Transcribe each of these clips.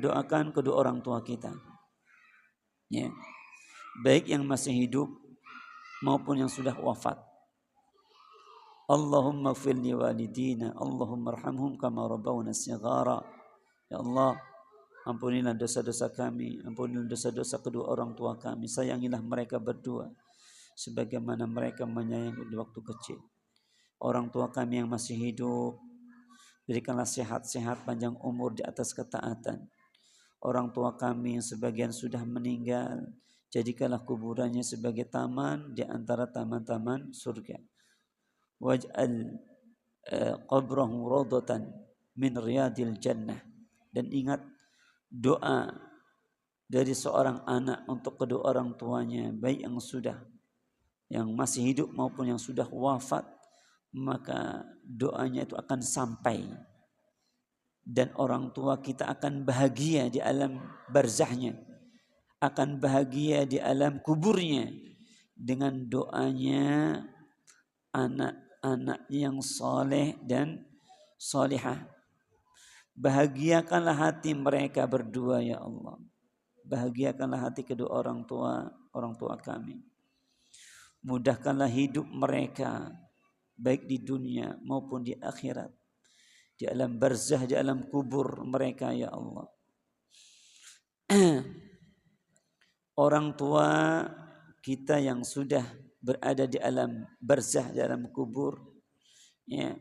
mendoakan kedua orang tua kita, ya, baik yang masih hidup maupun yang sudah wafat. Allahumma ighfir li walidina, Allahumma arhamhum kama rabbawna shighara. Ya Allah, ampunilah dosa-dosa kami, ampunilah dosa-dosa kedua orang tua kami, sayangilah mereka berdua sebagaimana mereka menyayangi di waktu kecil. Orang tua kami yang masih hidup, berikanlah sehat-sehat, panjang umur di atas ketaatan. Orang tua kami yang sebagian sudah meninggal, jadikanlah kuburannya sebagai taman di antara taman-taman surga. Waj'al qabrahum rawdatan min riyadil jannah. Dan ingat doa dari seorang anak untuk kedua orang tuanya, baik yang masih hidup maupun yang sudah wafat, maka doanya itu akan sampai dan orang tua kita akan bahagia di alam barzahnya, akan bahagia di alam kuburnya dengan doanya anak-anak yang soleh dan solihah. Bahagiakanlah hati mereka berdua ya Allah. Bahagiakanlah hati kedua orang tua kami. Mudahkanlah hidup mereka baik di dunia maupun di akhirat, di alam barzah, di alam kubur mereka ya Allah. Orang tua kita yang sudah berada di alam barzah, di alam kubur, ya,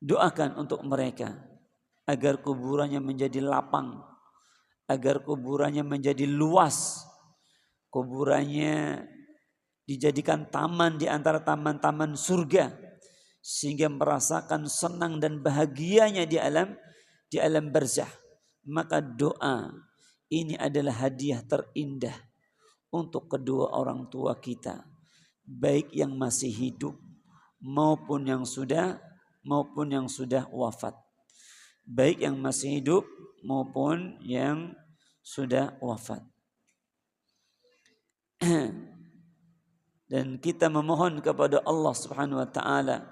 doakan untuk mereka agar kuburannya menjadi lapang, agar kuburannya menjadi luas, kuburannya dijadikan taman di antara taman-taman surga, sehingga merasakan senang dan bahagianya di alam barzah. Maka doa ini adalah hadiah terindah untuk kedua orang tua kita, baik yang masih hidup maupun yang sudah wafat. Baik yang masih hidup maupun yang sudah wafat. Dan kita memohon kepada Allah Subhanahu wa taala,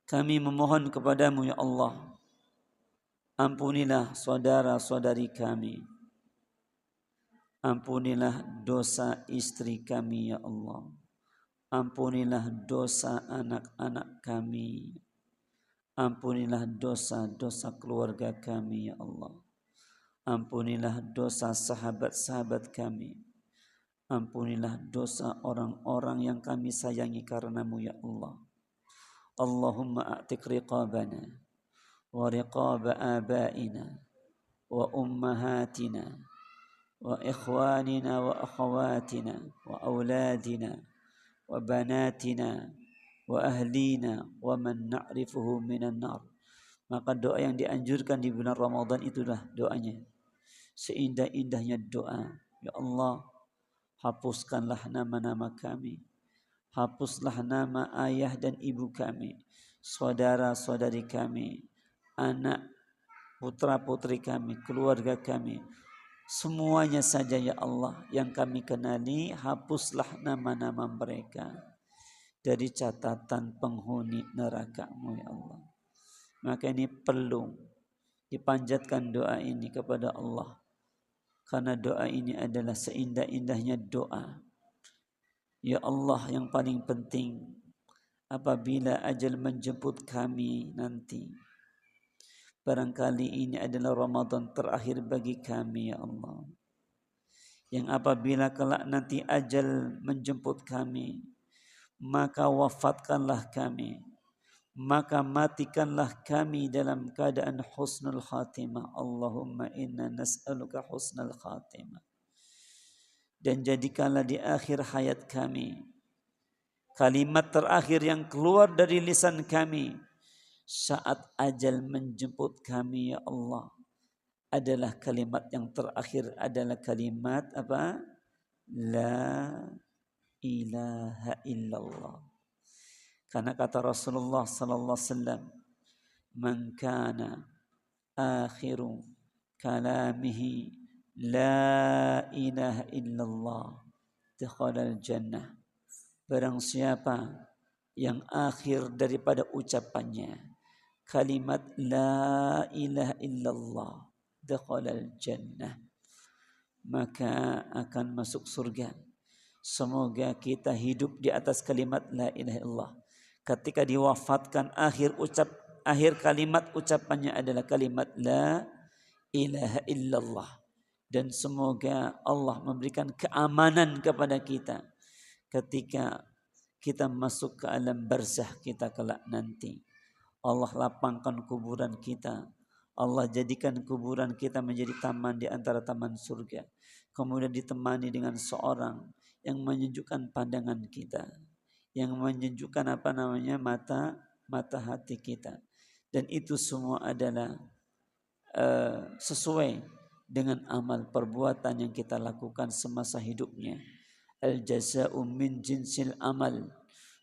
kami memohon kepadamu ya Allah, ampunilah saudara-saudari kami, ampunilah dosa istri kami ya Allah, ampunilah dosa anak-anak kami, ampunilah dosa-dosa keluarga kami ya Allah, ampunilah dosa sahabat-sahabat kami, ampunilah dosa orang-orang yang kami sayangi karenamu ya Allah. Allahumma a'tiq riqabana wa riqaba abaina wa ummahatina wa ikhwanina wa akhawatina wa auladina wa banatina wa ahlina wa man na'rifuhu minan nar. Maka doa yang dianjurkan di bulan Ramadan itulah doanya, seindah-indahnya doa. Ya Allah, hapuskanlah nama-nama kami, hapuslah nama ayah dan ibu kami, saudara-saudari kami, anak putra-putri kami, keluarga kami, semuanya saja ya Allah yang kami kenali, hapuslah nama-nama mereka dari catatan penghuni neraka-Mu ya Allah. Maka ini perlu dipanjatkan doa ini kepada Allah, karena doa ini adalah seindah-indahnya doa. Ya Allah, yang paling penting apabila ajal menjemput kami nanti, barangkali ini adalah Ramadan terakhir bagi kami ya Allah, yang apabila kelak nanti ajal menjemput kami, maka wafatkanlah kami, maka matikanlah kami dalam keadaan husnul khatimah. Allahumma inna nas'aluka husnul khatimah. Dan jadikanlah di akhir hayat kami, kalimat terakhir yang keluar dari lisan kami saat ajal menjemput kami ya Allah adalah kalimat yang terakhir, adalah kalimat apa? La ilaha illallah. Karena kata Rasulullah sallallahu alaihi wasallam, "Man kana akhiru kalamihi la ilaha illallah, dakhala al-jannah." Barang siapa yang akhir daripada ucapannya kalimat la ilaha illallah dakhalal jannah, maka akan masuk surga. Semoga kita hidup di atas kalimat la ilaha illallah. Ketika diwafatkan akhir kalimat ucapannya adalah kalimat la ilaha illallah. Dan semoga Allah memberikan keamanan kepada kita ketika kita masuk ke alam barzakh kita kelak nanti. Allah lapangkan kuburan kita. Allah jadikan kuburan kita menjadi taman di antara taman surga. Kemudian ditemani dengan seorang yang menyejukkan pandangan kita, yang menyejukkan mata hati kita. Dan itu semua adalah sesuai dengan amal perbuatan yang kita lakukan semasa hidupnya. Al jaza'u min jinsil amal.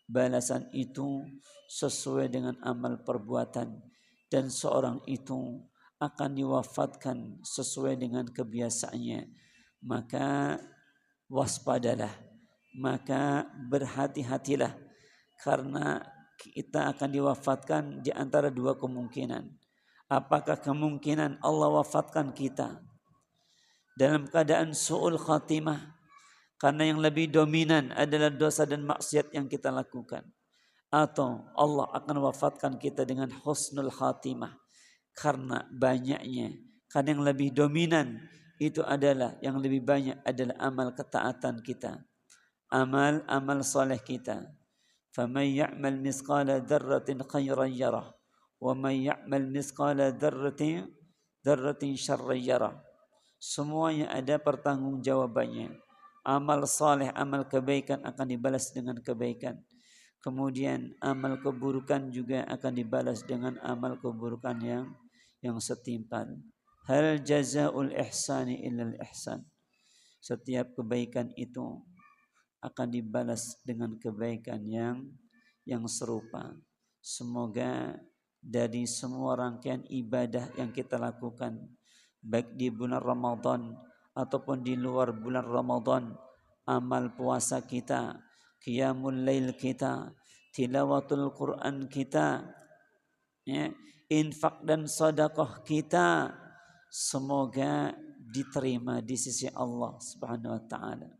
Balasan itu sesuai dengan amal perbuatan, dan seorang itu akan diwafatkan sesuai dengan kebiasaannya. Maka waspadalah, maka berhati-hatilah, karena kita akan diwafatkan di antara dua kemungkinan. Apakah kemungkinan Allah wafatkan kita dalam keadaan su'ul khatimah, karena yang lebih dominan adalah dosa dan maksiat yang kita lakukan, atau Allah akan wafatkan kita dengan husnul khatimah, karena banyaknya. Karena yang lebih dominan itu adalah, yang lebih banyak adalah amal ketaatan kita, amal saleh kita. Faman ya'mal misqala dzarratin khairan yarah wa man ya'mal misqala dzarratin syarran yarah. Semuanya ada pertanggungjawabannya. Amal saleh, amal kebaikan akan dibalas dengan kebaikan. Kemudian amal keburukan juga akan dibalas dengan amal keburukan yang setimpal. Hal jazaa'ul ihsani illal ihsan. Setiap kebaikan itu akan dibalas dengan kebaikan yang serupa. Semoga dari semua rangkaian ibadah yang kita lakukan, baik di bulan Ramadan ataupun di luar bulan Ramadan, amal puasa kita, qiyamul lail kita, tilawatul Quran kita, ya, infak dan sedekah kita, semoga diterima di sisi Allah Subhanahu wa taala.